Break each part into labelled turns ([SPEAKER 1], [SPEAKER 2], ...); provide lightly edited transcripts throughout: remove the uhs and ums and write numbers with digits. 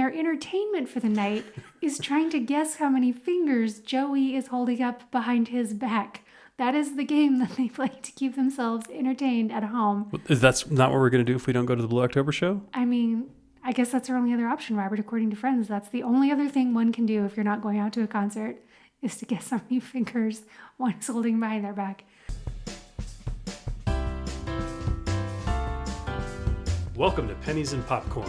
[SPEAKER 1] their entertainment for the night is trying to guess how many fingers Joey is holding up behind his back. That is the game that they play to keep themselves entertained at home.
[SPEAKER 2] That's not what we're going to do if we don't go to the Blue October show?
[SPEAKER 1] I mean, I guess that's our only other option, Robert, according to Friends. That's the only other thing one can do if you're not going out to a concert, is to guess how many fingers one is holding behind their back.
[SPEAKER 2] Welcome to Pennies and Popcorn,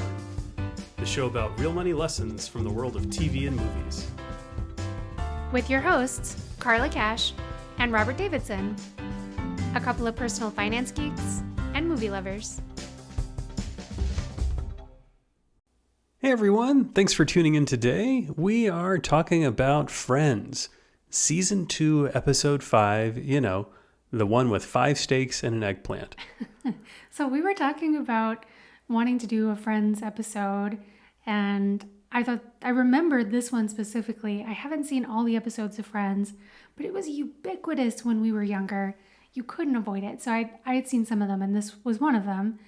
[SPEAKER 2] the show about real money lessons from the world of TV and movies.
[SPEAKER 1] With your hosts, Carla Cash and Robert Davidson, a couple of personal finance geeks and movie lovers.
[SPEAKER 2] Hey everyone, thanks for tuning in today. We are talking about Friends, Season 2, Episode 5, the one with 5 steaks and an eggplant.
[SPEAKER 1] So we were talking about wanting to do a Friends episode, and I remembered this one specifically. I haven't seen all the episodes of Friends, but it was ubiquitous when we were younger. You couldn't avoid it. So I had seen some of them, and this was one of them.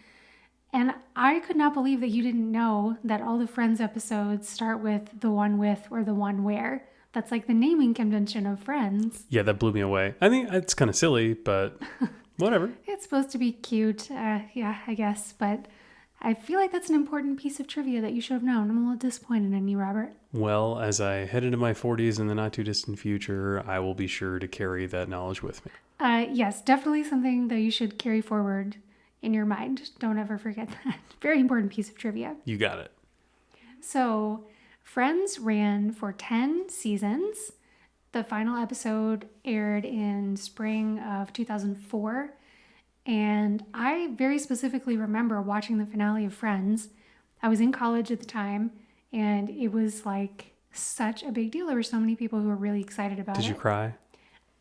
[SPEAKER 1] And I could not believe that you didn't know that all the Friends episodes start with the one with or the one where. That's like the naming convention of Friends.
[SPEAKER 2] Yeah, that blew me away. I think it's kind of silly, but whatever.
[SPEAKER 1] It's supposed to be cute. Yeah, I guess. But I feel like that's an important piece of trivia that you should have known. I'm a little disappointed in you, Robert.
[SPEAKER 2] Well, as I head into my 40s in the not too distant future, I will be sure to carry that knowledge with me.
[SPEAKER 1] Yes, definitely something that you should carry forward in your mind. Don't ever forget that. Very important piece of trivia.
[SPEAKER 2] You got it.
[SPEAKER 1] So, Friends ran for 10 seasons. The final episode aired in spring of 2004. And I very specifically remember watching the finale of Friends. I was in college at the time, and it was like such a big deal. There were so many people who were really excited about it.
[SPEAKER 2] Did you cry?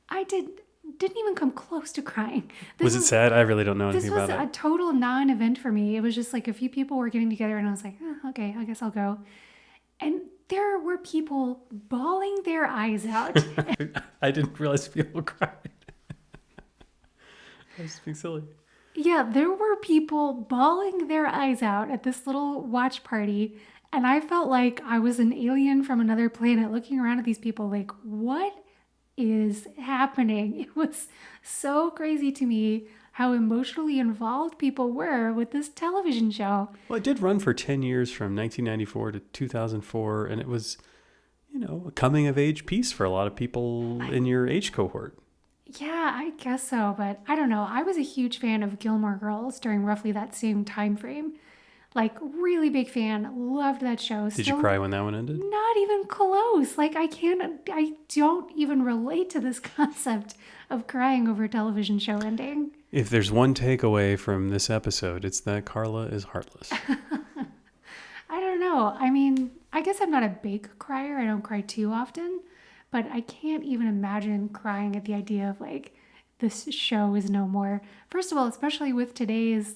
[SPEAKER 1] I didn't even come close to crying.
[SPEAKER 2] Was it sad? I really don't know anything about it.
[SPEAKER 1] This was a total non-event for me. It was just like a few people were getting together, and I was like, okay, I guess I'll go. And there were people bawling their eyes out.
[SPEAKER 2] I didn't realize people cried. I was being silly.
[SPEAKER 1] Yeah, there were people bawling their eyes out at this little watch party, and I felt like I was an alien from another planet looking around at these people like, what is happening? It was so crazy to me how emotionally involved people were with this television show.
[SPEAKER 2] Well, it did run for 10 years from 1994 to 2004, and it was, a coming-of-age piece for a lot of people in your age cohort.
[SPEAKER 1] Yeah, I guess so, but I don't know. I was a huge fan of Gilmore Girls during roughly that same time frame. Like, really big fan. Loved that show.
[SPEAKER 2] Did you cry when that one ended?
[SPEAKER 1] Not even close. Like, I don't even relate to this concept of crying over a television show ending.
[SPEAKER 2] If there's one takeaway from this episode, it's that Carla is heartless.
[SPEAKER 1] I don't know. I mean, I guess I'm not a big crier. I don't cry too often. But I can't even imagine crying at the idea of, like, this show is no more. First of all, especially with today's,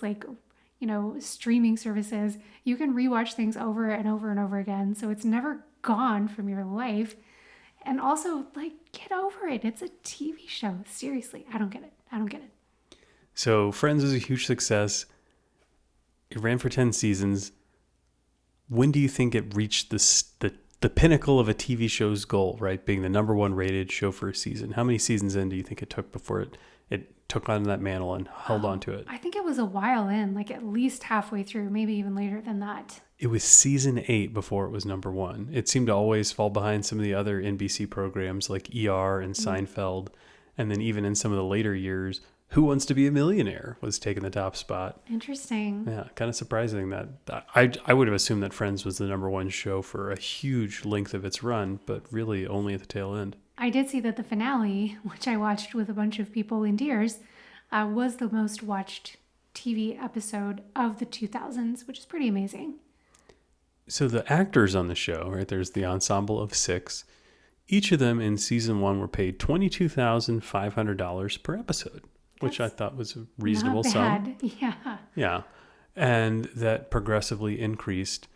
[SPEAKER 1] streaming services, you can rewatch things over and over and over again. So it's never gone from your life. And also, get over it. It's a TV show. Seriously, I don't get it.
[SPEAKER 2] So Friends was a huge success. It ran for 10 seasons. When do you think it reached the pinnacle of a TV show's goal, right? Being the number 1 rated show for a season. How many seasons in do you think it took before it took on that mantle and held on to it?
[SPEAKER 1] I think it was a while in, at least halfway through, maybe even later than that.
[SPEAKER 2] It was season 8 before it was number 1. It seemed to always fall behind some of the other NBC programs like ER and Seinfeld. And then even in some of the later years, Who Wants to Be a Millionaire was taking the top spot.
[SPEAKER 1] Interesting.
[SPEAKER 2] Yeah, kind of surprising that I would have assumed that Friends was the number 1 show for a huge length of its run, but really only at the tail end.
[SPEAKER 1] I did see that the finale, which I watched with a bunch of people in tears, was the most watched TV episode of the 2000s, which is pretty amazing. So
[SPEAKER 2] the actors on the show, right, there's the ensemble of 6. Each of them in season 1 were paid $22,500 per episode. Which I thought was a reasonable sum.
[SPEAKER 1] Yeah.
[SPEAKER 2] Yeah. And that progressively increased.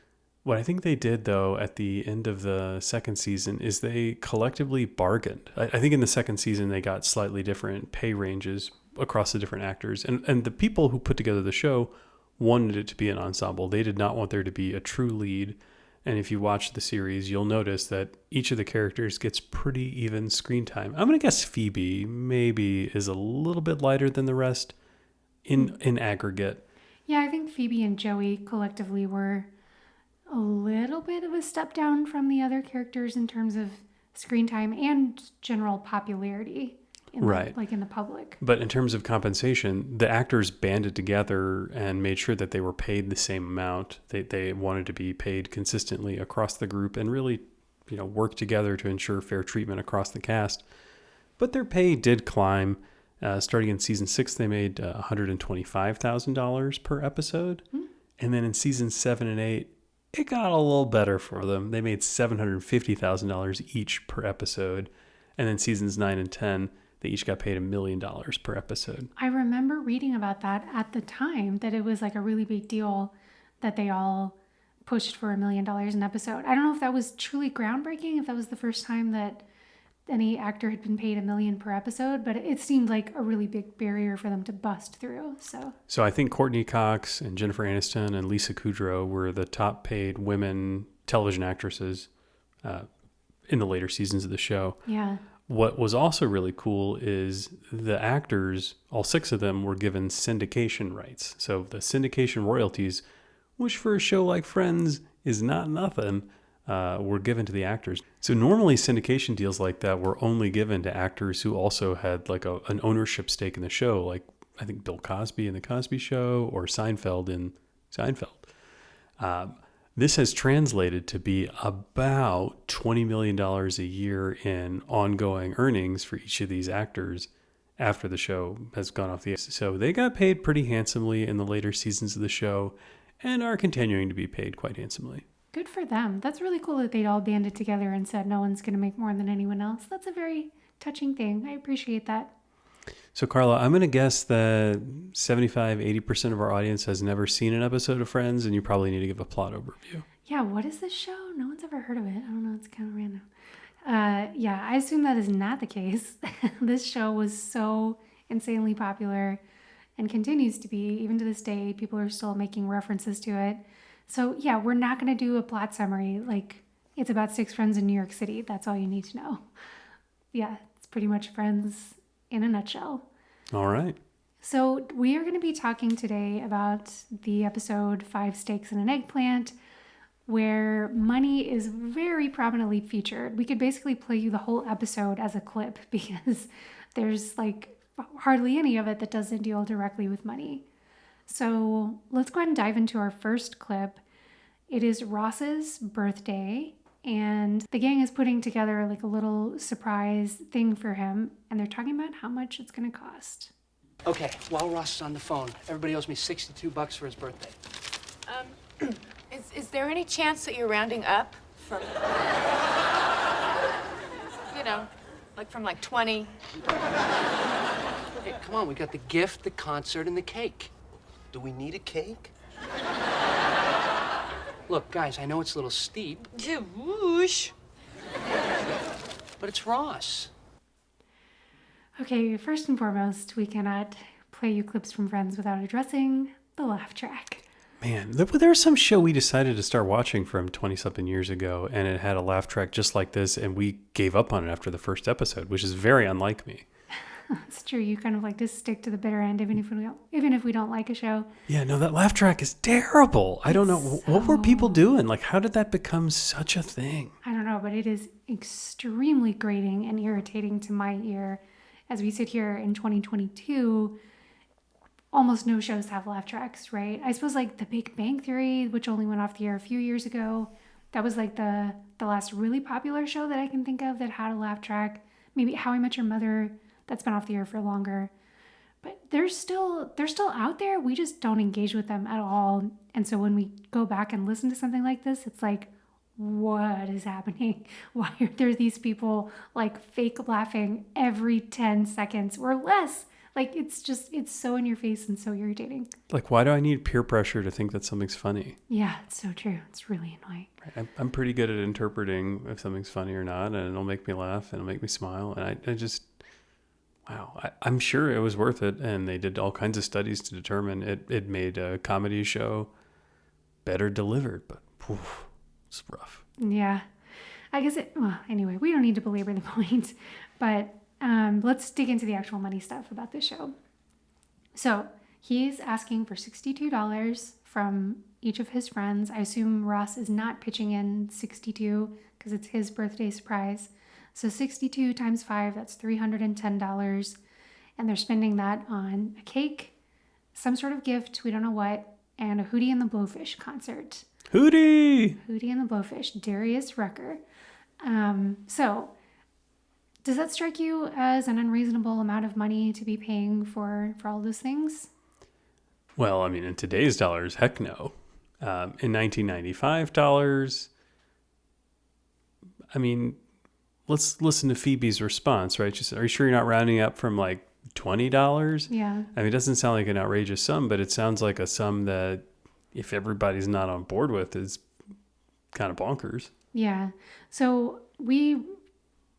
[SPEAKER 2] What I think they did, though, at the end of the second season is they collectively bargained. I think in the second season, they got slightly different pay ranges across the different actors. And the people who put together the show wanted it to be an ensemble. They did not want there to be a true lead. And if you watch the series, you'll notice that each of the characters gets pretty even screen time. I'm going to guess Phoebe maybe is a little bit lighter than the rest in aggregate.
[SPEAKER 1] Yeah, I think Phoebe and Joey collectively were a little bit of a step down from the other characters in terms of screen time and general popularity
[SPEAKER 2] Right.
[SPEAKER 1] in the public.
[SPEAKER 2] But in terms of compensation, the actors banded together and made sure that they were paid the same amount. They wanted to be paid consistently across the group and really, work together to ensure fair treatment across the cast. But their pay did climb. Starting in season 6, they made $125,000 per episode. Mm-hmm. And then in season 7 and 8, it got a little better for them. They made $750,000 each per episode. And then seasons 9 and 10, they each got paid $1 million per episode.
[SPEAKER 1] I remember reading about that at the time, that it was like a really big deal that they all pushed for $1 million an episode. I don't know if that was truly groundbreaking, if that was the first time that any actor had been paid $1 million per episode, but it seemed like a really big barrier for them to bust through. So
[SPEAKER 2] I think Courtney Cox and Jennifer Aniston and Lisa Kudrow were the top paid women television actresses in the later seasons of the show.
[SPEAKER 1] Yeah.
[SPEAKER 2] What was also really cool is the actors, all 6 of them, were given syndication rights. So the syndication royalties, which for a show like Friends is not nothing, were given to the actors. So normally syndication deals like that were only given to actors who also had like an ownership stake in the show, like I think Bill Cosby in The Cosby Show or Seinfeld in Seinfeld. This has translated to be about $20 million a year in ongoing earnings for each of these actors after the show has gone off the air. So they got paid pretty handsomely in the later seasons of the show and are continuing to be paid quite handsomely.
[SPEAKER 1] Good for them. That's really cool that they'd all banded together and said no one's going to make more than anyone else. That's a very touching thing. I appreciate that.
[SPEAKER 2] So, Carla, I'm going to guess that 75-80% of our audience has never seen an episode of Friends, and you probably need to give a plot overview.
[SPEAKER 1] Yeah, what is this show? No one's ever heard of it. I don't know. It's kind of random. Yeah, I assume that is not the case. This show was so insanely popular and continues to be. Even to this day, people are still making references to it. So, yeah, we're not going to do a plot summary. Like, it's about 6 friends in New York City. That's all you need to know. Yeah, it's pretty much Friends in a nutshell.
[SPEAKER 2] All right.
[SPEAKER 1] So we are going to be talking today about the episode 5 Steaks and an Eggplant, where money is very prominently featured. We could basically play you the whole episode as a clip because there's like hardly any of it that doesn't deal directly with money. So let's go ahead and dive into our first clip. It is Ross's birthday, and the gang is putting together like a little surprise thing for him, and they're talking about how much it's going to cost.
[SPEAKER 3] Okay, while Ross is on the phone, everybody owes me $62 for his birthday.
[SPEAKER 4] Is there any chance that you're rounding up from, like from like 20?
[SPEAKER 3] Hey, come on, we got the gift, the concert, and the cake.
[SPEAKER 5] Do we need a cake?
[SPEAKER 3] Look, guys, I know it's a little steep,
[SPEAKER 4] Whoosh.
[SPEAKER 3] but it's Ross.
[SPEAKER 1] Okay, first and foremost, we cannot play you clips from Friends without addressing the laugh track.
[SPEAKER 2] Man, there was some show we decided to start watching from 20-something years ago, and it had a laugh track just like this, and we gave up on it after the first episode, which is very unlike me.
[SPEAKER 1] That's true. You kind of like to stick to the bitter end, even if we don't like a show.
[SPEAKER 2] Yeah, no, that laugh track is terrible. I don't know. What were people doing? Like, how did that become such a thing?
[SPEAKER 1] I don't know, but it is extremely grating and irritating to my ear. As we sit here in 2022, almost no shows have laugh tracks, right? I suppose like The Big Bang Theory, which only went off the air a few years ago, that was like the last really popular show that I can think of that had a laugh track. Maybe How I Met Your Mother, that's been off the air for longer. But they're still out there. We just don't engage with them at all. And so when we go back and listen to something like this, it's like, what is happening? Why are there these people like fake laughing every 10 seconds or less? Like, it's so in your face and so irritating.
[SPEAKER 2] Like, why do I need peer pressure to think that something's funny?
[SPEAKER 1] Yeah, it's so true. It's really annoying.
[SPEAKER 2] I'm pretty good at interpreting if something's funny or not, and it'll make me laugh and it'll make me smile. And I just, wow, I'm sure it was worth it. And they did all kinds of studies to determine it made a comedy show better delivered. But It's rough.
[SPEAKER 1] Yeah. I guess well, anyway, we don't need to belabor the point, but let's dig into the actual money stuff about this show. So he's asking for $62 from each of his friends. I assume Ross is not pitching in 62 because it's his birthday surprise. So 62 times 5, that's $310. And they're spending that on a cake, some sort of gift, we don't know what, and a Hootie and the Blowfish concert.
[SPEAKER 2] Hootie!
[SPEAKER 1] Hootie and the Blowfish, Darius Rucker. So, does that strike you as an unreasonable amount of money to be paying for all those things?
[SPEAKER 2] Well, I mean, in today's dollars, heck no. In 1995 dollars, I mean, let's listen to Phoebe's response, right? She said, are you sure you're not rounding up from like $20?
[SPEAKER 1] Yeah.
[SPEAKER 2] I mean, it doesn't sound like an outrageous sum, but it sounds like a sum that if everybody's not on board with is kind of bonkers.
[SPEAKER 1] Yeah. So we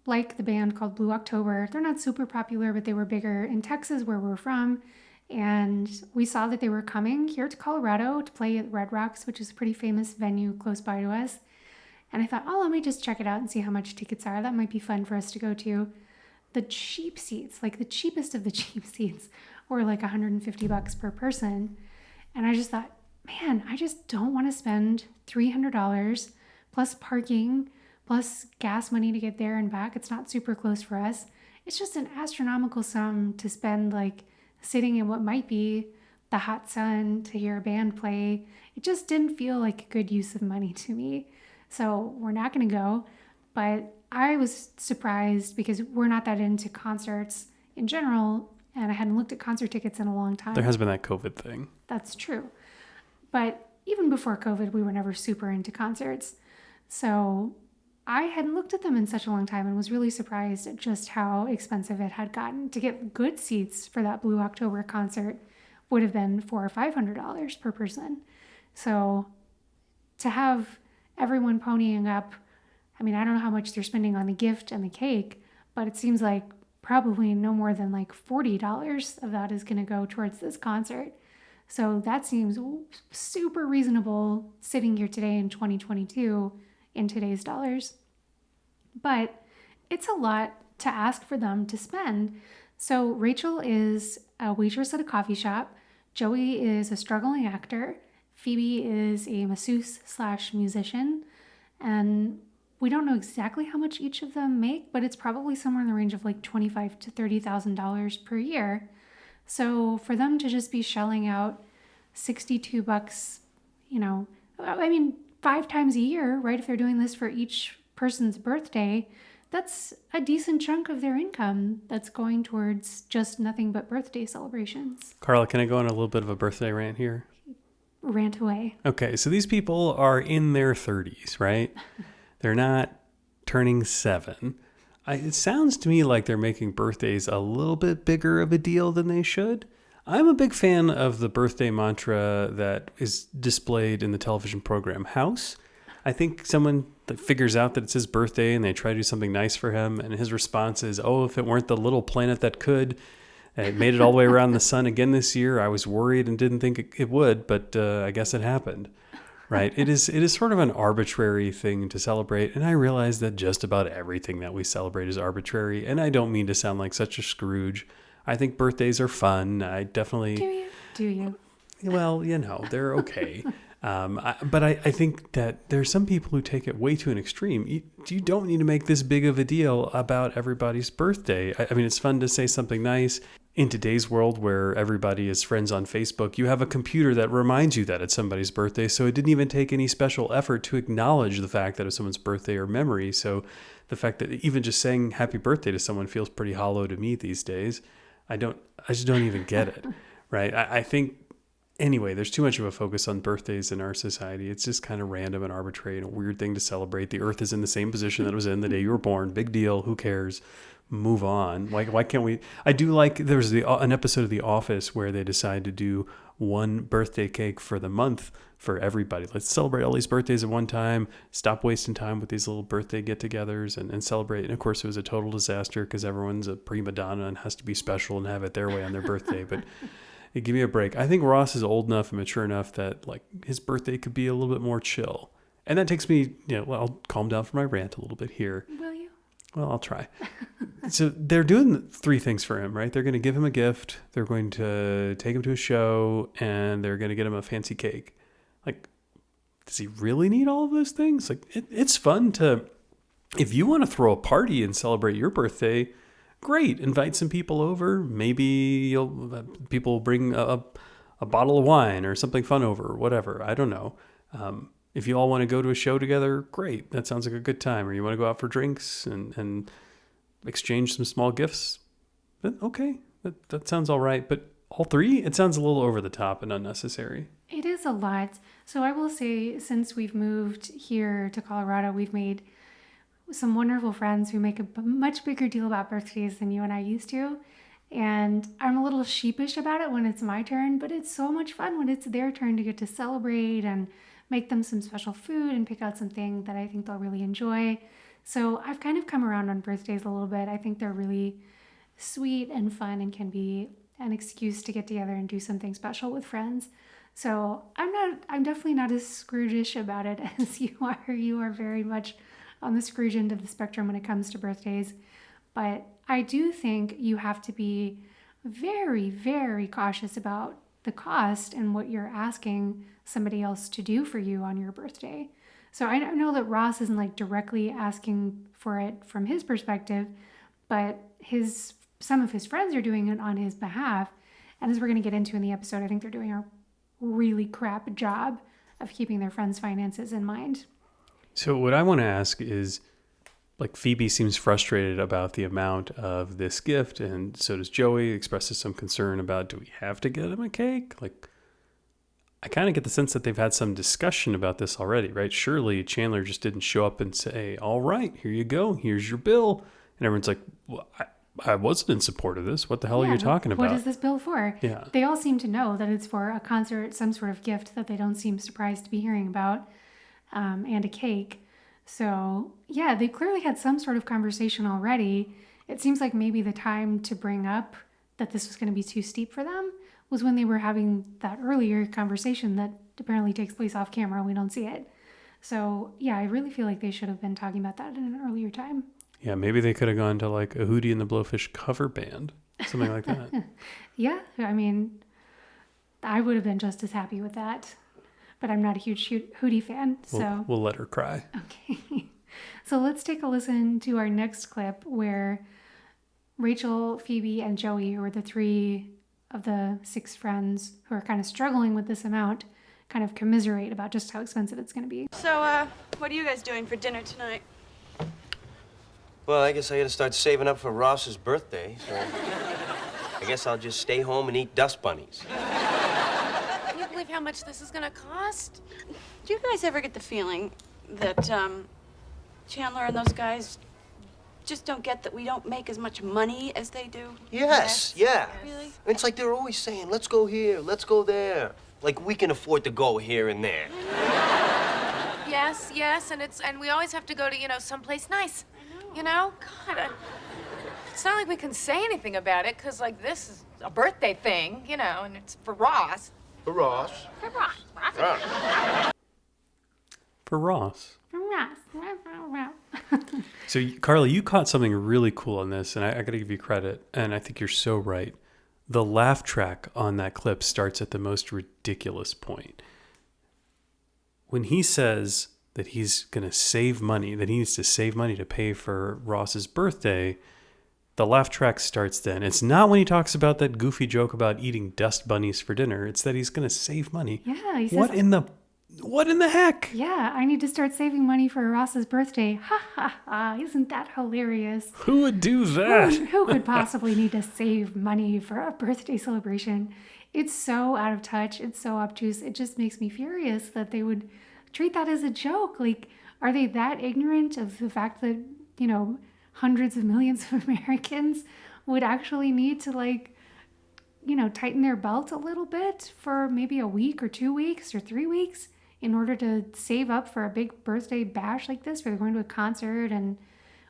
[SPEAKER 1] like the band called Blue October. They're not super popular, but they were bigger in Texas where we're from. And we saw that they were coming here to Colorado to play at Red Rocks, which is a pretty famous venue close by to us. And I thought, oh, let me just check it out and see how much tickets are. That might be fun for us to go to. The cheap seats, like the cheapest of the cheap seats, were like $150 per person. And I just thought, man, I just don't want to spend $300 plus parking, plus gas money to get there and back. It's not super close for us. It's just an astronomical sum to spend like sitting in what might be the hot sun to hear a band play. It just didn't feel like a good use of money to me. So we're not going to go. But I was surprised because we're not that into concerts in general. And I hadn't looked at concert tickets in a long time.
[SPEAKER 2] There has been that COVID thing.
[SPEAKER 1] That's true. But even before COVID, we were never super into concerts. So I hadn't looked at them in such a long time and was really surprised at just how expensive it had gotten. To get good seats for that Blue October concert would have been $400 or $500 per person. So to have everyone ponying up, I mean, I don't know how much they're spending on the gift and the cake, but it seems like probably no more than like $40 of that is going to go towards this concert. So that seems super reasonable sitting here today in 2022 in today's dollars. But it's a lot to ask for them to spend. So Rachel is a waitress at a coffee shop. Joey is a struggling actor. Phoebe is a masseuse/musician. And we don't know exactly how much each of them make, but it's probably somewhere in the range of like $25,000 to $30,000 per year. So for them to just be shelling out $62, you know, I mean, 5 times a year, right? If they're doing this for each person's birthday, that's a decent chunk of their income that's going towards just nothing but birthday celebrations.
[SPEAKER 2] Carla, can I go on a little bit of a birthday rant here?
[SPEAKER 1] Rant away.
[SPEAKER 2] Okay, so these people are in their 30s, right? They're not turning 7. It sounds to me like they're making birthdays a little bit bigger of a deal than they should. I'm a big fan of the birthday mantra that is displayed in the television program House. I think someone that figures out that it's his birthday and they try to do something nice for him, and his response is, oh, if it weren't the little planet that could, it made it all the way around the sun again this year. I was worried and didn't think it would, but I guess it happened. Right. It is sort of an arbitrary thing to celebrate. And I realize that just about everything that we celebrate is arbitrary. And I don't mean to sound like such a Scrooge. I think birthdays are fun. I definitely...
[SPEAKER 1] Do you?
[SPEAKER 2] Well, you know, they're okay. But I think that there are some people who take it way to an extreme. You don't need to make this big of a deal about everybody's birthday. I mean, it's fun to say something nice. In today's world where everybody is friends on Facebook, you have a computer that reminds you that it's somebody's birthday. So it didn't even take any special effort to acknowledge the fact that it's someone's birthday or memory. So the fact that even just saying happy birthday to someone feels pretty hollow to me these days. I just don't even get it. Right. I think, anyway, there's too much of a focus on birthdays in our society. It's just kind of random and arbitrary and a weird thing to celebrate. The earth is in the same position that it was in the day you were born. Big deal. Who cares? Move on. Like, why can't we? I do like there's an episode of The Office where they decide to do one birthday cake for the month for everybody. Let's celebrate all these birthdays at one time. Stop wasting time with these little birthday get-togethers and celebrate. And of course, it was a total disaster because everyone's a prima donna and has to be special and have it their way on their birthday. But give me a break. I think Ross is old enough and mature enough that like his birthday could be a little bit more chill. And that takes me, well, I'll calm down from my rant a little bit here.
[SPEAKER 1] Will you?
[SPEAKER 2] Well, I'll try. So they're doing 3 things for him, right? They're going to give him a gift. They're going to take him to a show, and they're going to get him a fancy cake. Like, does he really need all of those things? Like, it's fun to, if you want to throw a party and celebrate your birthday, great. Invite some people over. Maybe people will bring a bottle of wine or something fun over, or whatever. I don't know. If you all want to go to a show together, great. That sounds like a good time. Or you want to go out for drinks and exchange some small gifts, then okay, that sounds all right. But all 3, it sounds a little over the top and unnecessary.
[SPEAKER 1] It is a lot. So I will say, since we've moved here to Colorado, we've made some wonderful friends who make a much bigger deal about birthdays than you and I used to. And I'm a little sheepish about it when it's my turn, but it's so much fun when it's their turn to get to celebrate and make them some special food and pick out something that I think they'll really enjoy. So I've kind of come around on birthdays a little bit. I think they're really sweet and fun and can be an excuse to get together and do something special with friends. So I'm definitely not as Scrooge-ish about it as you are. You are very much on the Scrooge end of the spectrum when it comes to birthdays. But I do think you have to be very, very cautious about the cost and what you're asking somebody else to do for you on your birthday. So I know that Ross isn't like directly asking for it from his perspective, but some of his friends are doing it on his behalf. And as we're going to get into in the episode, I think they're doing a really crap job of keeping their friends' finances in mind.
[SPEAKER 2] So what I want to ask is, like, Phoebe seems frustrated about the amount of this gift, and so does Joey. Expresses some concern about, do we have to get him a cake? Like, I kind of get the sense that they've had some discussion about this already, right? Surely Chandler just didn't show up and say, all right, here you go, here's your bill. And everyone's like, well, I wasn't in support of this. What the hell are you talking about?
[SPEAKER 1] What is this bill for?
[SPEAKER 2] Yeah.
[SPEAKER 1] They all seem to know that it's for a concert, some sort of gift that they don't seem surprised to be hearing about, and a cake. So, yeah, they clearly had some sort of conversation already. It seems like maybe the time to bring up that this was going to be too steep for them was when they were having that earlier conversation that apparently takes place off camera. We don't see it. So, yeah, I really feel like they should have been talking about that in an earlier time.
[SPEAKER 2] Yeah, maybe they could have gone to like a Hootie and the Blowfish cover band, something like that.
[SPEAKER 1] Yeah, I mean, I would have been just as happy with that. But I'm not a huge Hootie fan, so...
[SPEAKER 2] We'll let her cry.
[SPEAKER 1] Okay. So let's take a listen to our next clip where Rachel, Phoebe, and Joey, who are the 3 of the 6 friends who are kind of struggling with this amount, kind of commiserate about just how expensive it's going to be.
[SPEAKER 6] So, what are you guys doing for dinner tonight?
[SPEAKER 5] Well, I guess I gotta start saving up for Ross's birthday, so I guess I'll just stay home and eat dust bunnies.
[SPEAKER 4] Can you believe how much this is gonna cost?
[SPEAKER 6] Do you guys ever get the feeling that, Chandler and those guys just don't get that we don't make as much money as they do?
[SPEAKER 5] Yes, yeah.
[SPEAKER 6] Really?
[SPEAKER 5] It's like they're always saying, let's go here, let's go there. Like we can afford to go here and there.
[SPEAKER 4] Yes, and we always have to go to, someplace nice. God, it's not like we can say anything about it, because, like, this is a birthday thing, and it's for Ross.
[SPEAKER 5] For Ross.
[SPEAKER 4] For Ross.
[SPEAKER 2] For Ross.
[SPEAKER 1] Ross.
[SPEAKER 2] So, Carly, you caught something really cool on this, and I got to give you credit, and I think you're so right. The laugh track on that clip starts at the most ridiculous point. When he says that he's going to save money, that he needs to save money to pay for Ross's birthday, the laugh track starts then. It's not when he talks about that goofy joke about eating dust bunnies for dinner. It's that he's going to save money.
[SPEAKER 1] Yeah, he says...
[SPEAKER 2] What in the heck?
[SPEAKER 1] Yeah, I need to start saving money for Ross's birthday. Ha ha ha, isn't that hilarious?
[SPEAKER 2] Who would do that?
[SPEAKER 1] Who could possibly need to save money for a birthday celebration? It's so out of touch. It's so obtuse. It just makes me furious that they would treat that as a joke. Like, are they that ignorant of the fact that, hundreds of millions of Americans would actually need to, tighten their belt a little bit for maybe a week or 2 weeks or 3 weeks in order to save up for a big birthday bash like this, where they're going to a concert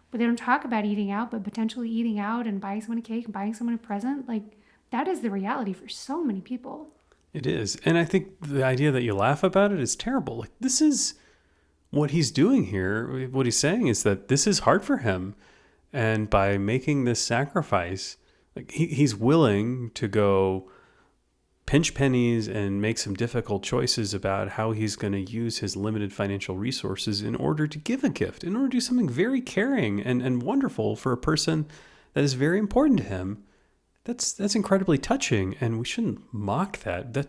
[SPEAKER 1] but they don't talk about eating out, but potentially eating out and buying someone a cake and buying someone a present. Like, that is the reality for so many people.
[SPEAKER 2] It is. And I think the idea that you laugh about it is terrible. Like, what he's doing here, what he's saying is that this is hard for him. And by making this sacrifice, like he's willing to go pinch pennies and make some difficult choices about how he's going to use his limited financial resources in order to give a gift, in order to do something very caring and wonderful for a person that is very important to him. That's incredibly touching, and we shouldn't mock that.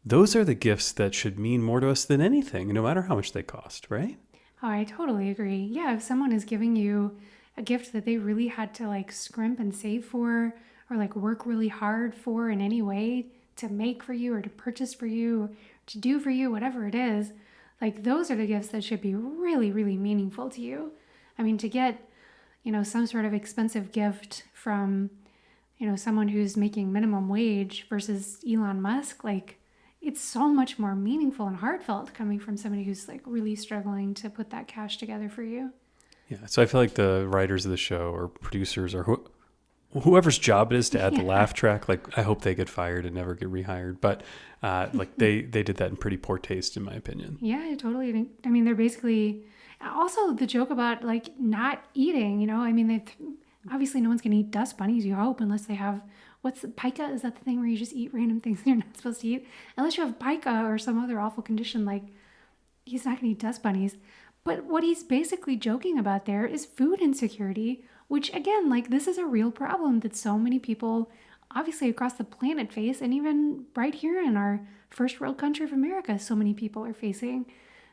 [SPEAKER 2] Those are the gifts that should mean more to us than anything, no matter how much they cost, right?
[SPEAKER 1] Oh, I totally agree. Yeah, if someone is giving you a gift that they really had to like scrimp and save for, or like work really hard for in any way to make for you or to purchase for you, or to do for you, whatever it is, like those are the gifts that should be really, really meaningful to you. I mean, to get, some sort of expensive gift from, someone who's making minimum wage versus Elon Musk, like it's so much more meaningful and heartfelt coming from somebody who's like really struggling to put that cash together for you.
[SPEAKER 2] Yeah. So I feel like the writers of the show or producers or whoever's job it is to add the laugh track, like I hope they get fired and never get rehired. But like they did that in pretty poor taste, in my opinion.
[SPEAKER 1] Yeah, I totally think. I mean, they're basically also the joke about like not eating. I mean, obviously no one's gonna eat dust bunnies. You hope, unless they have what's the pica? Is that the thing where you just eat random things you're not supposed to eat? Unless you have pica or some other awful condition, like he's not gonna eat dust bunnies. But what he's basically joking about there is food insecurity, which again, like this is a real problem that so many people obviously across the planet face, and even right here in our first world country of America, so many people are facing.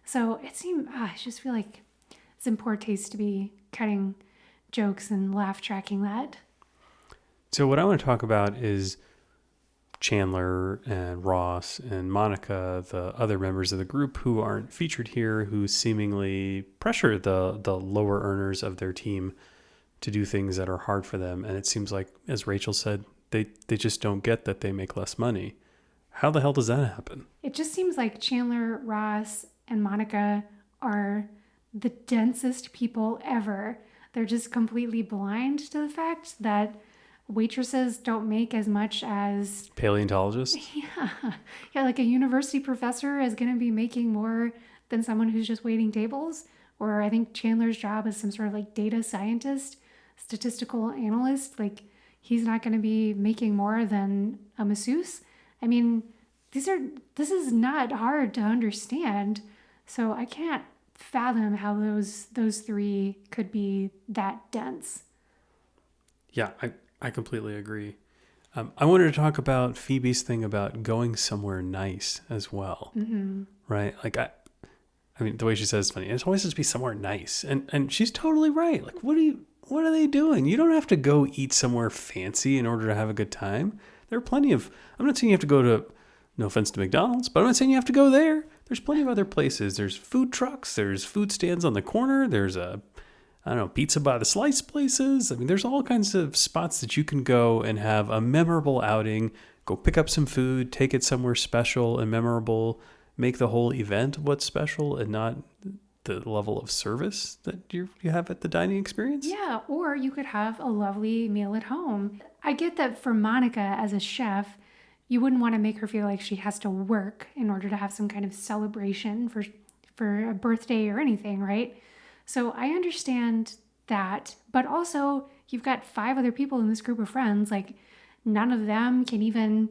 [SPEAKER 1] So it seemed, I just feel like it's in poor taste to be cutting jokes and laugh tracking that.
[SPEAKER 2] So what I want to talk about is Chandler and Ross and Monica, the other members of the group who aren't featured here, who seemingly pressure the lower earners of their team to do things that are hard for them. And it seems like, as Rachel said, they just don't get that they make less money. How the hell does that happen?
[SPEAKER 1] It just seems like Chandler, Ross, and Monica are the densest people ever. They're just completely blind to the fact that waitresses don't make as much as
[SPEAKER 2] paleontologists.
[SPEAKER 1] Yeah, like a university professor is going to be making more than someone who's just waiting tables. Or I think Chandler's job is some sort of like data scientist, statistical analyst. Like he's not going to be making more than a masseuse. I mean, this is not hard to understand. So I can't fathom how those three could be that dense.
[SPEAKER 2] Yeah, I completely agree. I wanted to talk about Phoebe's thing about going somewhere nice as well, right? Like I mean, the way she says is funny. It always has to be somewhere nice, and she's totally right. Like, what are they doing? You don't have to go eat somewhere fancy in order to have a good time. There are plenty of. I'm not saying you have to go to. No offense to McDonald's, but I'm not saying you have to go there. There's plenty of other places. There's food trucks. There's food stands on the corner. There's pizza by the slice places. I mean, there's all kinds of spots that you can go and have a memorable outing, go pick up some food, take it somewhere special and memorable, make the whole event what's special and not the level of service that you have at the dining experience.
[SPEAKER 1] Yeah, or you could have a lovely meal at home. I get that for Monica as a chef, you wouldn't want to make her feel like she has to work in order to have some kind of celebration for a birthday or anything, right? So I understand that, but also you've got 5 other people in this group of friends, like none of them can even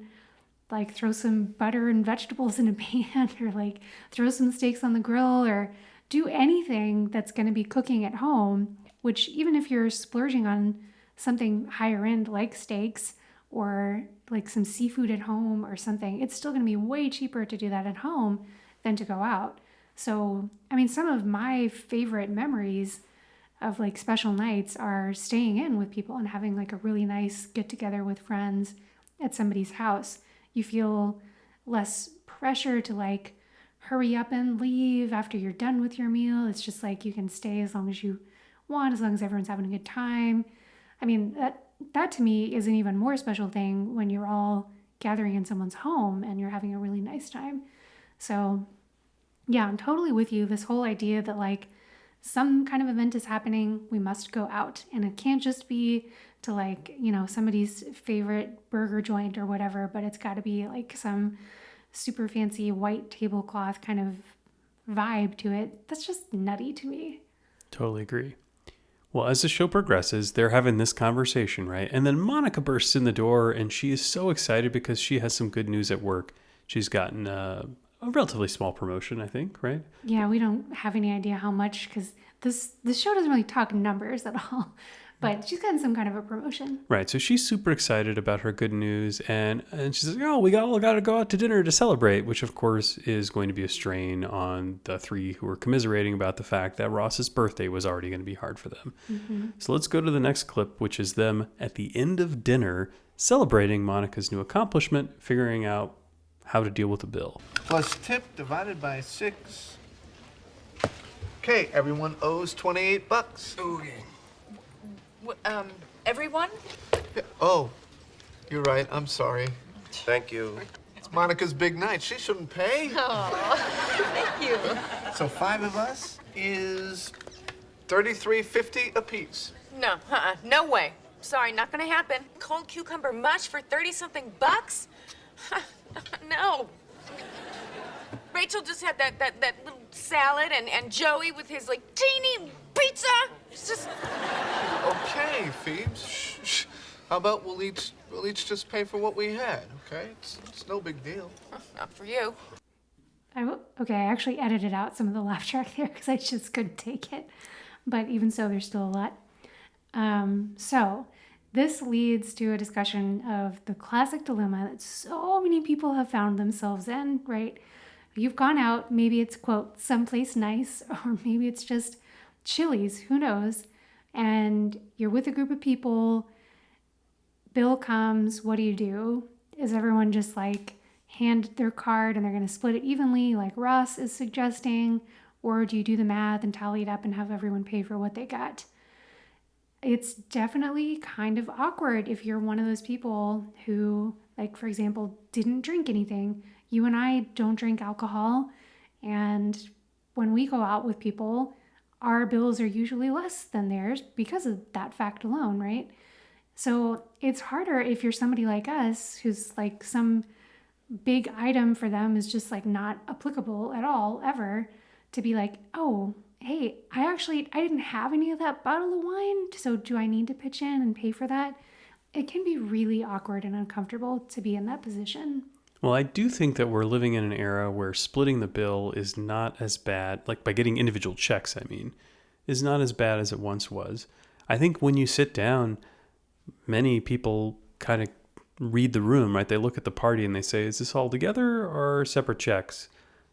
[SPEAKER 1] like throw some butter and vegetables in a pan or like throw some steaks on the grill or do anything that's going to be cooking at home, which even if you're splurging on something higher end like steaks or like some seafood at home or something, it's still going to be way cheaper to do that at home than to go out. So, I mean, some of my favorite memories of like special nights are staying in with people and having like a really nice get together with friends at somebody's house. You feel less pressure to like hurry up and leave after you're done with your meal. It's just like you can stay as long as you want, as long as everyone's having a good time. I mean, that to me is an even more special thing when you're all gathering in someone's home and you're having a really nice time. So yeah, I'm totally with you. This whole idea that like some kind of event is happening, we must go out. And it can't just be to like, somebody's favorite burger joint or whatever, but it's got to be like some super fancy white tablecloth kind of vibe to it. That's just nutty to me.
[SPEAKER 2] Totally agree. Well, as the show progresses, they're having this conversation, right? And then Monica bursts in the door, and she is so excited because she has some good news at work. She's gotten a relatively small promotion, I think, right?
[SPEAKER 1] Yeah, we don't have any idea how much because this show doesn't really talk numbers at all. But she's gotten some kind of a promotion.
[SPEAKER 2] Right. So she's super excited about her good news. And she says, oh, we all got to go out to dinner to celebrate, which, of course, is going to be a strain on the three who are commiserating about the fact that Ross's birthday was already going to be hard for them. Mm-hmm. So let's go to the next clip, which is them at the end of dinner celebrating Monica's new accomplishment, figuring out how to deal with the bill.
[SPEAKER 7] Plus tip divided by 6. Okay, everyone owes $28.
[SPEAKER 3] Okay.
[SPEAKER 4] Everyone?
[SPEAKER 7] Yeah, oh, you're right. I'm sorry.
[SPEAKER 5] Thank you.
[SPEAKER 7] It's Monica's big night. She shouldn't pay.
[SPEAKER 4] Thank you.
[SPEAKER 7] So 5 of us is $33.50 apiece.
[SPEAKER 4] No, no way. Sorry, not gonna happen. Cold cucumber mush for 30-something bucks? No. Rachel just had that little salad and Joey with his, like, teeny pizza. It's just...
[SPEAKER 7] Okay, Phoebes. Shh. How about we'll each just pay for what we had, okay? It's no big deal.
[SPEAKER 4] Not for you.
[SPEAKER 1] Okay, I actually edited out some of the laugh track there because I just couldn't take it. But even so, there's still a lot. So this leads to a discussion of the classic dilemma that so many people have found themselves in, right? You've gone out, maybe it's, quote, someplace nice, or maybe it's just Chili's, who knows? And you're with a group of people, bill comes, what do? Is everyone just like hand their card and they're going to split it evenly like Ross is suggesting? Or do you do the math and tally it up and have everyone pay for what they got? It's definitely kind of awkward if you're one of those people who, like, for example, didn't drink anything. You and I don't drink alcohol, and when we go out with people, our bills are usually less than theirs because of that fact alone, right? So it's harder if you're somebody like us who's like some big item for them is just like not applicable at all ever to be like, oh, hey, I didn't have any of that bottle of wine, so do I need to pitch in and pay for that? It can be really awkward and uncomfortable to be in that position.
[SPEAKER 2] Well, I do think that we're living in an era where splitting the bill is not as bad, like by getting individual checks, I mean, is not as bad as it once was. I think when you sit down, many people kind of read the room, right? They look at the party and they say, is this all together or separate checks?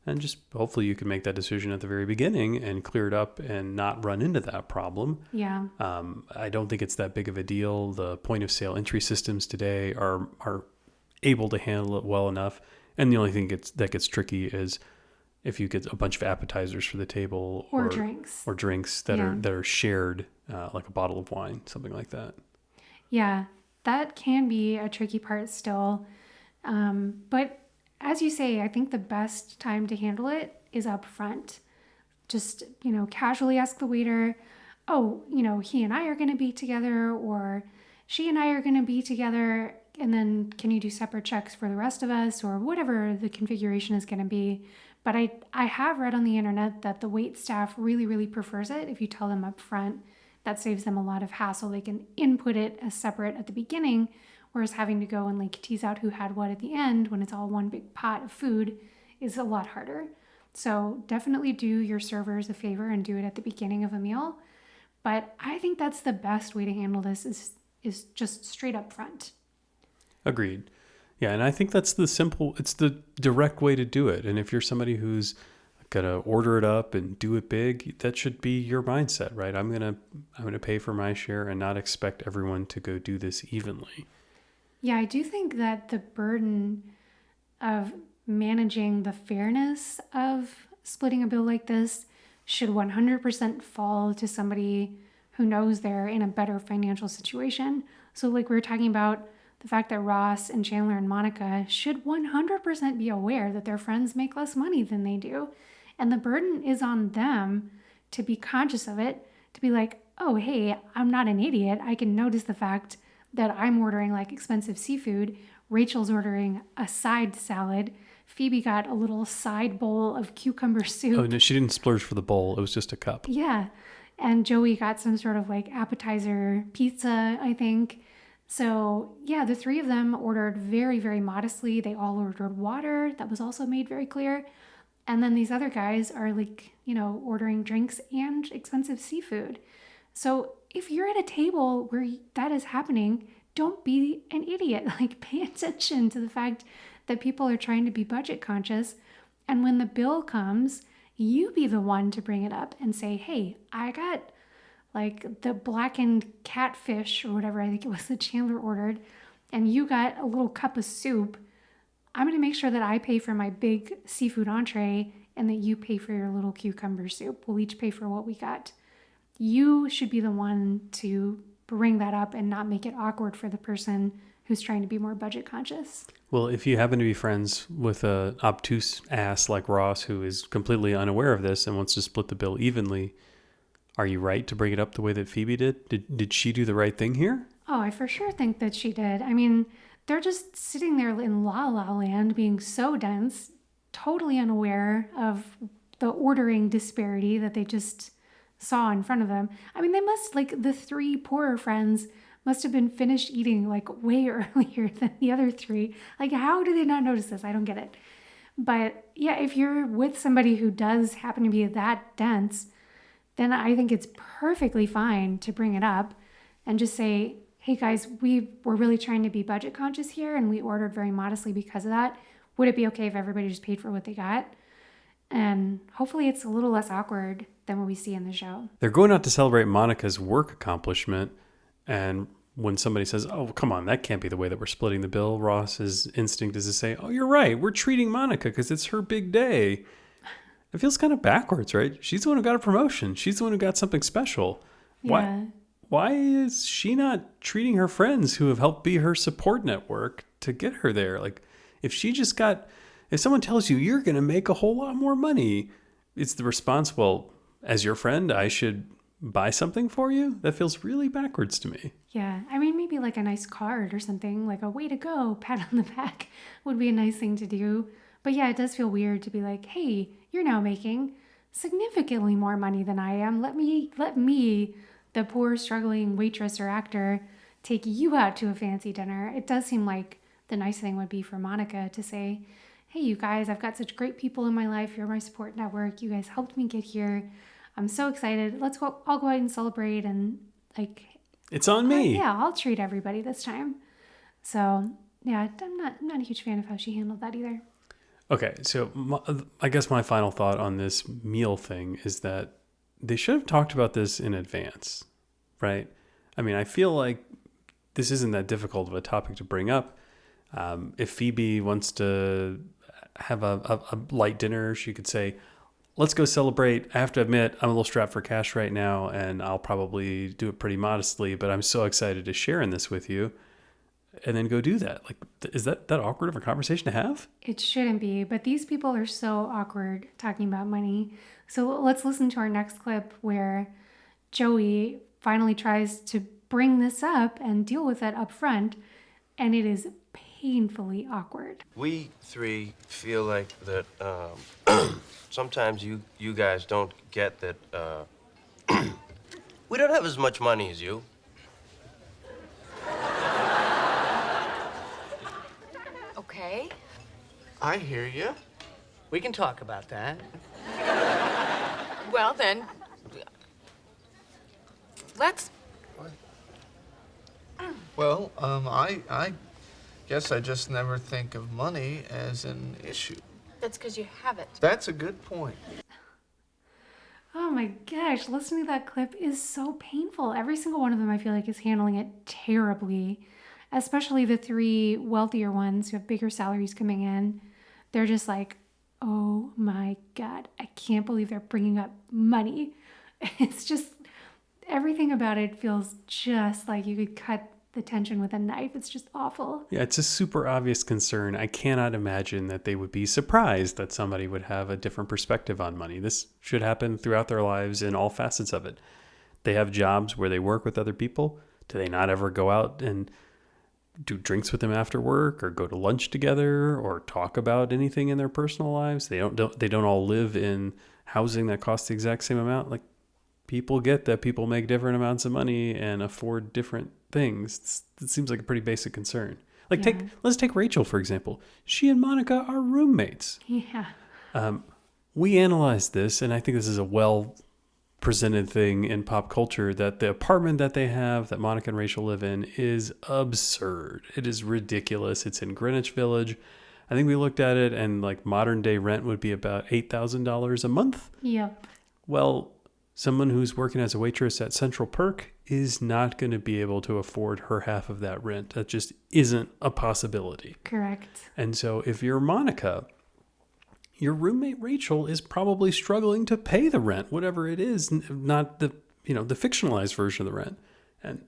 [SPEAKER 2] And just hopefully you can make that decision at the very beginning and clear it up and not run into that problem.
[SPEAKER 1] Yeah.
[SPEAKER 2] I don't think it's that big of a deal. The point of sale entry systems today are able to handle it well enough. And the only thing that gets tricky is if you get a bunch of appetizers for the table
[SPEAKER 1] or drinks
[SPEAKER 2] that are shared, like a bottle of wine, something like that.
[SPEAKER 1] Yeah, that can be a tricky part still. But as you say, I think the best time to handle it is up front. Just, casually ask the waiter, oh, he and I are going to be together, or she and I are going to be together, and then can you do separate checks for the rest of us, or whatever the configuration is going to be. But I have read on the internet that the wait staff really, really prefers it if you tell them up front. That saves them a lot of hassle. They can input it as separate at the beginning, whereas having to go and like tease out who had what at the end when it's all one big pot of food is a lot harder. So definitely do your servers a favor and do it at the beginning of a meal. But I think that's the best way to handle this is just straight up front.
[SPEAKER 2] Agreed. Yeah, and I think it's the direct way to do it. And if you're somebody who's gonna order it up and do it big, that should be your mindset, right? I'm gonna pay for my share and not expect everyone to go do this evenly.
[SPEAKER 1] Yeah, I do think that the burden of managing the fairness of splitting a bill like this should 100% fall to somebody who knows they're in a better financial situation. So like we were talking about the fact that Ross and Chandler and Monica should 100% be aware that their friends make less money than they do. And the burden is on them to be conscious of it, to be like, oh, hey, I'm not an idiot. I can notice the fact that I'm ordering like expensive seafood. Rachel's ordering a side salad. Phoebe got a little side bowl of cucumber soup.
[SPEAKER 2] Oh, no, she didn't splurge for the bowl. It was just a cup.
[SPEAKER 1] Yeah. And Joey got some sort of like appetizer pizza, I think. So, yeah, the three of them ordered very, very modestly. They all ordered water. That was also made very clear. And then these other guys are like, ordering drinks and expensive seafood. So if you're at a table where that is happening, don't be an idiot. Like, pay attention to the fact that people are trying to be budget conscious. And when the bill comes, you be the one to bring it up and say, hey, I got like the blackened catfish or whatever I think it was that Chandler ordered, and you got a little cup of soup. I'm going to make sure that I pay for my big seafood entree and that you pay for your little cucumber soup. We'll each pay for what we got. You should be the one to bring that up and not make it awkward for the person who's trying to be more budget conscious.
[SPEAKER 2] Well, if you happen to be friends with a obtuse ass like Ross who is completely unaware of this and wants to split the bill evenly, are you right to bring it up the way that Phoebe did? Did she do the right thing here?
[SPEAKER 1] Oh, I for sure think that she did. I mean, they're just sitting there in La La Land being so dense, totally unaware of the ordering disparity that they just saw in front of them. I mean, they must, like, the three poorer friends must have been finished eating like way earlier than the other three. Like, how do they not notice this? I don't get it. But yeah, if you're with somebody who does happen to be that dense, then I think it's perfectly fine to bring it up and just say, hey guys, we were really trying to be budget conscious here and we ordered very modestly because of that. Would it be okay if everybody just paid for what they got? And hopefully it's a little less awkward than what we see in the show.
[SPEAKER 2] They're going out to celebrate Monica's work accomplishment. And when somebody says, oh, come on, that can't be the way that we're splitting the bill, Ross's instinct is to say, oh, you're right. We're treating Monica because it's her big day. It feels kind of backwards, right? She's the one who got a promotion. She's the one who got something special.
[SPEAKER 1] Yeah.
[SPEAKER 2] Why is she not treating her friends who have helped be her support network to get her there? Like, if someone tells you you're going to make a whole lot more money, it's the response, well, as your friend, I should buy something for you? That feels really backwards to me.
[SPEAKER 1] Yeah. I mean, maybe like a nice card or something, like a way to go, pat on the back would be a nice thing to do. But yeah, it does feel weird to be like, hey, you're now making significantly more money than I am. Let me, the poor struggling waitress or actor, take you out to a fancy dinner. It does seem like the nice thing would be for Monica to say, hey, you guys, I've got such great people in my life. You're my support network. You guys helped me get here. I'm so excited. Let's go. I'll go out and celebrate. And like,
[SPEAKER 2] it's on me.
[SPEAKER 1] Yeah, I'll treat everybody this time. So yeah, I'm not a huge fan of how she handled that either.
[SPEAKER 2] Okay, so I guess my final thought on this meal thing is that they should have talked about this in advance, right? I mean, I feel like this isn't that difficult of a topic to bring up. If Phoebe wants to have a light dinner, she could say, let's go celebrate. I have to admit, I'm a little strapped for cash right now, and I'll probably do it pretty modestly, but I'm so excited to share in this with you. And then go do that. Like, is that awkward of a conversation to have?
[SPEAKER 1] It shouldn't be, but these people are so awkward talking about money. So let's listen to our next clip where Joey finally tries to bring this up and deal with it up front, and it is painfully awkward.
[SPEAKER 5] We three feel like that sometimes you guys don't get that we don't have as much money as you.
[SPEAKER 4] Okay.
[SPEAKER 7] I hear you.
[SPEAKER 3] We can talk about that.
[SPEAKER 4] Well, then, let's.
[SPEAKER 7] Well, I guess I just never think of money as an issue.
[SPEAKER 4] That's because you have it.
[SPEAKER 7] That's a good point.
[SPEAKER 1] Oh my gosh, listening to that clip is so painful. Every single one of them I feel like is handling it terribly. Especially the three wealthier ones who have bigger salaries coming in. They're just like, oh my God, I can't believe they're bringing up money. It's just, everything about it feels just like you could cut the tension with a knife. It's just awful.
[SPEAKER 2] Yeah, it's a super obvious concern. I cannot imagine that they would be surprised that somebody would have a different perspective on money. This should happen throughout their lives in all facets of it. They have jobs where they work with other people. Do they not ever go out and do drinks with them after work or go to lunch together or talk about anything in their personal lives. They don't all live in housing that costs the exact same amount. Like, people get that people make different amounts of money and afford different things. It seems like a pretty basic concern. Like, let's take Rachel, for example. She and Monica are roommates.
[SPEAKER 1] Yeah.
[SPEAKER 2] We analyzed this, and I think this is a well-presented thing in pop culture, that the apartment that they have, that Monica and Rachel live in, is absurd. It is ridiculous. It's in Greenwich Village. I think we looked at it, and like modern day rent would be about $8,000 a month.
[SPEAKER 1] Yep.
[SPEAKER 2] Well, someone who's working as a waitress at Central Perk is not going to be able to afford her half of that rent. That just isn't a possibility.
[SPEAKER 1] Correct.
[SPEAKER 2] And so if you're Monica, your roommate Rachel is probably struggling to pay the rent, whatever it is, not the fictionalized version of the rent. And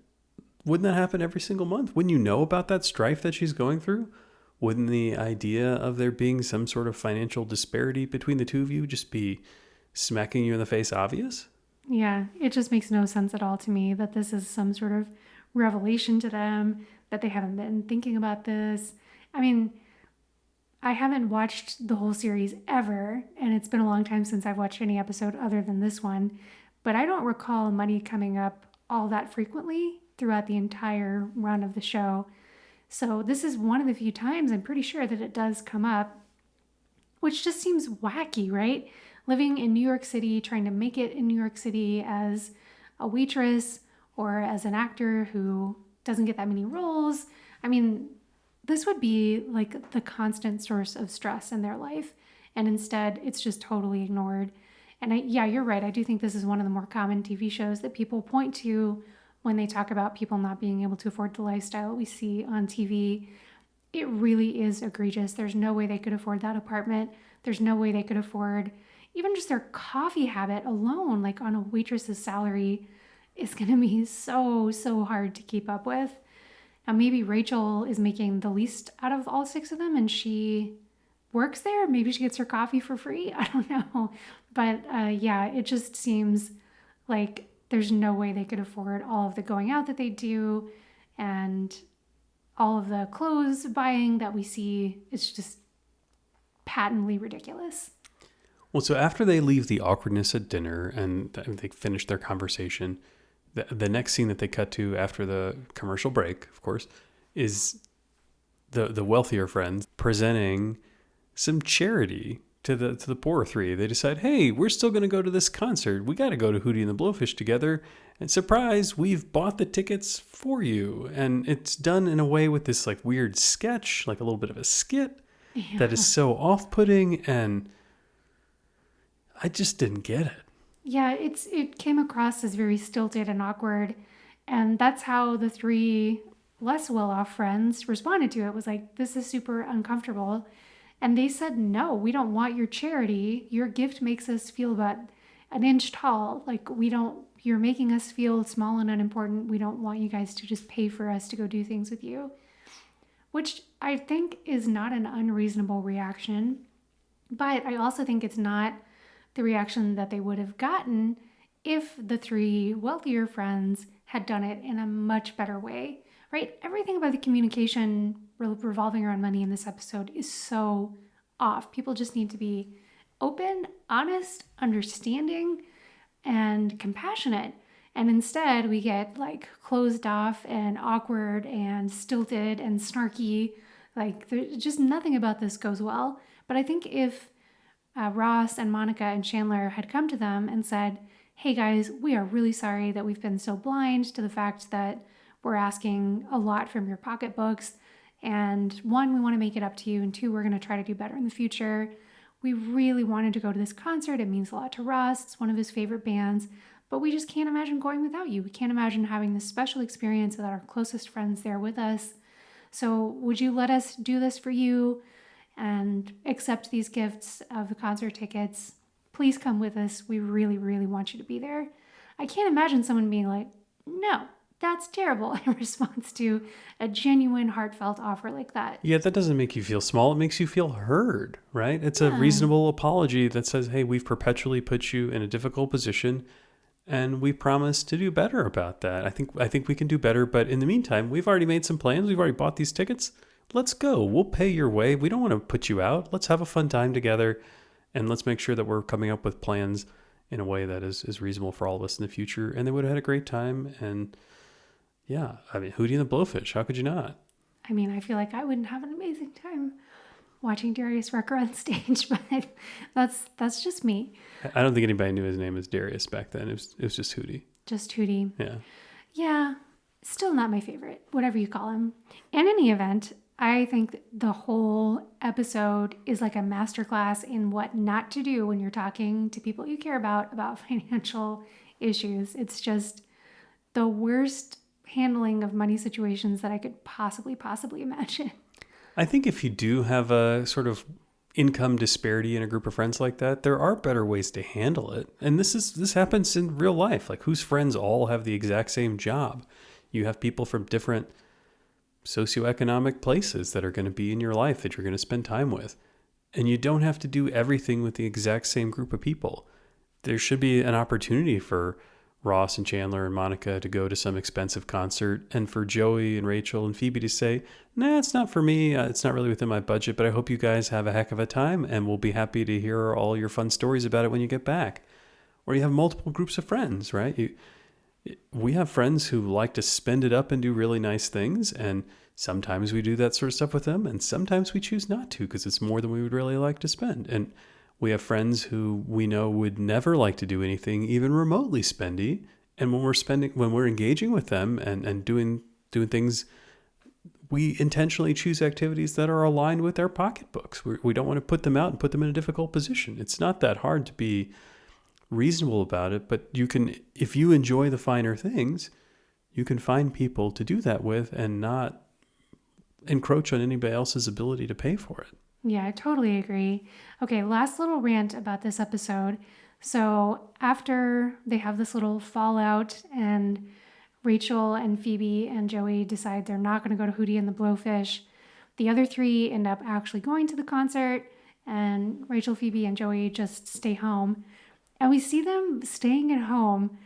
[SPEAKER 2] wouldn't that happen every single month? Wouldn't you know about that strife that she's going through? Wouldn't the idea of there being some sort of financial disparity between the two of you just be smacking you in the face obvious?
[SPEAKER 1] Yeah, it just makes no sense at all to me that this is some sort of revelation to them, that they haven't been thinking about this. I mean, I haven't watched the whole series ever, and it's been a long time since I've watched any episode other than this one, but I don't recall money coming up all that frequently throughout the entire run of the show. So this is one of the few times I'm pretty sure that it does come up, which just seems wacky, right? Living in New York City, trying to make it in New York City as a waitress or as an actor who doesn't get that many roles. I mean, this would be like the constant source of stress in their life. And instead, it's just totally ignored. And yeah, you're right. I do think this is one of the more common TV shows that people point to when they talk about people not being able to afford the lifestyle we see on TV. It really is egregious. There's no way they could afford that apartment. There's no way they could afford even just their coffee habit alone, like on a waitress's salary, is going to be so hard to keep up with. Now, maybe Rachel is making the least out of all six of them and she works there. Maybe she gets her coffee for free. I don't know. But yeah, it just seems like there's no way they could afford all of the going out that they do and all of the clothes buying that we see. It's just patently ridiculous.
[SPEAKER 2] Well, so after they leave the awkwardness at dinner and they finish their conversation, the next scene that they cut to after the commercial break, of course, is the wealthier friends presenting some charity to the poorer three. They decide, hey, we're still going to go to this concert. We got to go to Hootie and the Blowfish together. And surprise, we've bought the tickets for you. And it's done in a way with this like weird sketch, like a little bit of a skit that is so off-putting, and I just didn't get it.
[SPEAKER 1] Yeah, it came across as very stilted and awkward. And that's how the three less well-off friends responded to it. Was like, this is super uncomfortable. And they said, no, we don't want your charity. Your gift makes us feel about an inch tall. Like, you're making us feel small and unimportant. We don't want you guys to just pay for us to go do things with you. Which I think is not an unreasonable reaction. But I also think it's not the reaction that they would have gotten if the three wealthier friends had done it in a much better way, right? Everything about the communication revolving around money in this episode is so off. People just need to be open, honest, understanding, and compassionate. And instead, we get like closed off and awkward and stilted and snarky. Like, there's just nothing about this goes well. But I think if Ross and Monica and Chandler had come to them and said, hey guys, we are really sorry that we've been so blind to the fact that we're asking a lot from your pocketbooks. And one, we want to make it up to you. And two, we're going to try to do better in the future. We really wanted to go to this concert. It means a lot to Ross. It's one of his favorite bands. But we just can't imagine going without you. We can't imagine having this special experience with our closest friends there with us. So would you let us do this for you and accept these gifts of the concert tickets? Please come with us. We really, really want you to be there. I can't imagine someone being like, no, that's terrible, in response to a genuine, heartfelt offer like that.
[SPEAKER 2] Yeah, that doesn't make you feel small. It makes you feel heard, right? It's a reasonable apology that says, hey, we've perpetually put you in a difficult position. And we promise to do better about that. I think we can do better. But in the meantime, we've already made some plans. We've already bought these tickets. Let's go. We'll pay your way. We don't want to put you out. Let's have a fun time together. And let's make sure that we're coming up with plans in a way that is reasonable for all of us in the future. And they would have had a great time. And yeah, I mean, Hootie and the Blowfish. How could you not?
[SPEAKER 1] I mean, I feel like I wouldn't have an amazing time watching Darius Rucker on stage, but that's just me.
[SPEAKER 2] I don't think anybody knew his name was Darius back then. It was just Hootie.
[SPEAKER 1] Just Hootie.
[SPEAKER 2] Yeah.
[SPEAKER 1] Yeah, still not my favorite, whatever you call him. In any event, I think the whole episode is like a masterclass in what not to do when you're talking to people you care about financial issues. It's just the worst handling of money situations that I could possibly imagine.
[SPEAKER 2] I think if you do have a sort of income disparity in a group of friends like that, there are better ways to handle it. And this happens in real life. Like, whose friends all have the exact same job? You have people from different socioeconomic places that are going to be in your life that you're going to spend time with. And you don't have to do everything with the exact same group of people. There should be an opportunity for Ross and Chandler and Monica to go to some expensive concert, and for Joey and Rachel and Phoebe to say, nah, it's not for me. It's not really within my budget, but I hope you guys have a heck of a time, and we'll be happy to hear all your fun stories about it when you get back. Or you have multiple groups of friends, right? We have friends who like to spend it up and do really nice things, and sometimes we do that sort of stuff with them, and sometimes we choose not to because it's more than we would really like to spend. And we have friends who we know would never like to do anything even remotely spendy. And when we're engaging with them and doing things, we intentionally choose activities that are aligned with their pocketbooks. We don't want to put them out and put them in a difficult position. It's not that hard to be reasonable about it, but you can, if you enjoy the finer things, you can find people to do that with and not encroach on anybody else's ability to pay for it.
[SPEAKER 1] Yeah, I totally agree. Okay, last little rant about this episode. So after they have this little fallout and Rachel and Phoebe and Joey decide they're not going to go to Hootie and the Blowfish, the other three end up actually going to the concert, and Rachel, Phoebe, and Joey just stay home. And we see them staying at home,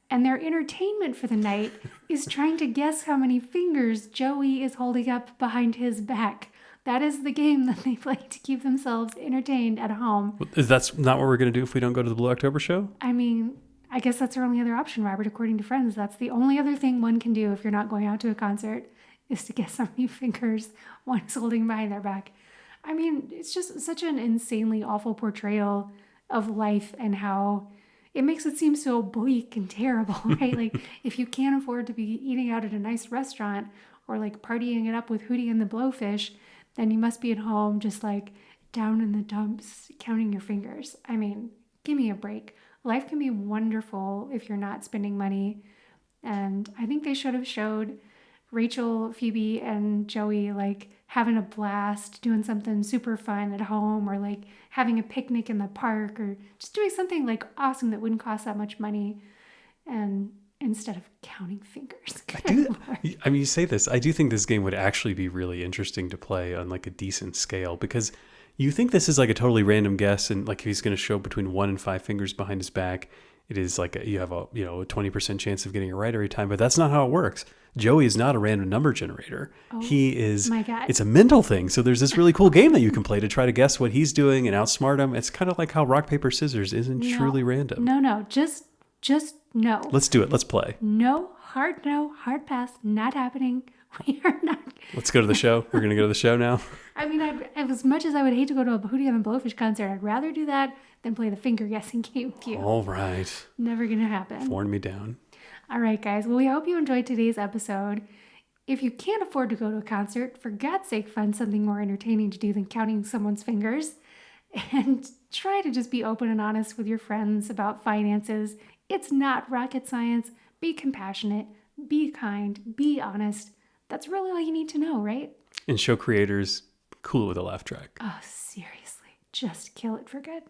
[SPEAKER 1] and their entertainment for the night is trying to guess how many fingers Joey is holding up behind his back. That is the game that they play to keep themselves entertained at home.
[SPEAKER 2] That's not what we're going to do if we don't go to the Blue October show?
[SPEAKER 1] I mean, I guess that's our only other option, Robert, according to friends. That's the only other thing one can do if you're not going out to a concert, is to guess how many fingers one is holding behind their back. I mean, it's just such an insanely awful portrayal of life and how it makes it seem so bleak and terrible, right? Like, if you can't afford to be eating out at a nice restaurant or like partying it up with Hootie and the Blowfish, then you must be at home just like down in the dumps counting your fingers. I mean, give me a break. Life can be wonderful if you're not spending money. And I think they should have showed Rachel, Phoebe, and Joey like having a blast, doing something super fun at home, or like having a picnic in the park, or just doing something like awesome that wouldn't cost that much money. And instead of counting fingers.
[SPEAKER 2] I mean, you say this, I do think this game would actually be really interesting to play on like a decent scale, because you think this is like a totally random guess, and like if he's going to show between 1 and 5 fingers behind his back, it is like you have a 20% chance of getting it right every time. But that's not how it works. Joey is not a random number generator.
[SPEAKER 1] Oh,
[SPEAKER 2] he is.
[SPEAKER 1] my God.
[SPEAKER 2] It's a mental thing. So there's this really cool game that you can play to try to guess what he's doing and outsmart him. It's kind of like how rock paper scissors isn't truly random.
[SPEAKER 1] No, just no.
[SPEAKER 2] Let's do it. Let's play.
[SPEAKER 1] No, hard pass, not happening. We are not.
[SPEAKER 2] Let's go to the show. We're going to go to the show now.
[SPEAKER 1] I mean, as much as I would hate to go to a Hootie and the Blowfish concert, I'd rather do that than play the finger guessing game with you.
[SPEAKER 2] All right.
[SPEAKER 1] Never going to happen.
[SPEAKER 2] Warn me down.
[SPEAKER 1] All right, guys. Well, we hope you enjoyed today's episode. If you can't afford to go to a concert, for God's sake, find something more entertaining to do than counting someone's fingers. And try to just be open and honest with your friends about finances. It's not rocket science. Be compassionate, be kind, be honest. That's really all you need to know, right?
[SPEAKER 2] And show creators, cool it with a laugh track.
[SPEAKER 1] Oh, seriously. Just kill it for good.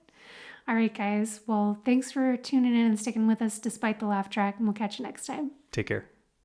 [SPEAKER 1] All right, guys. Well, thanks for tuning in and sticking with us despite the laugh track, and we'll catch you next time.
[SPEAKER 2] Take care.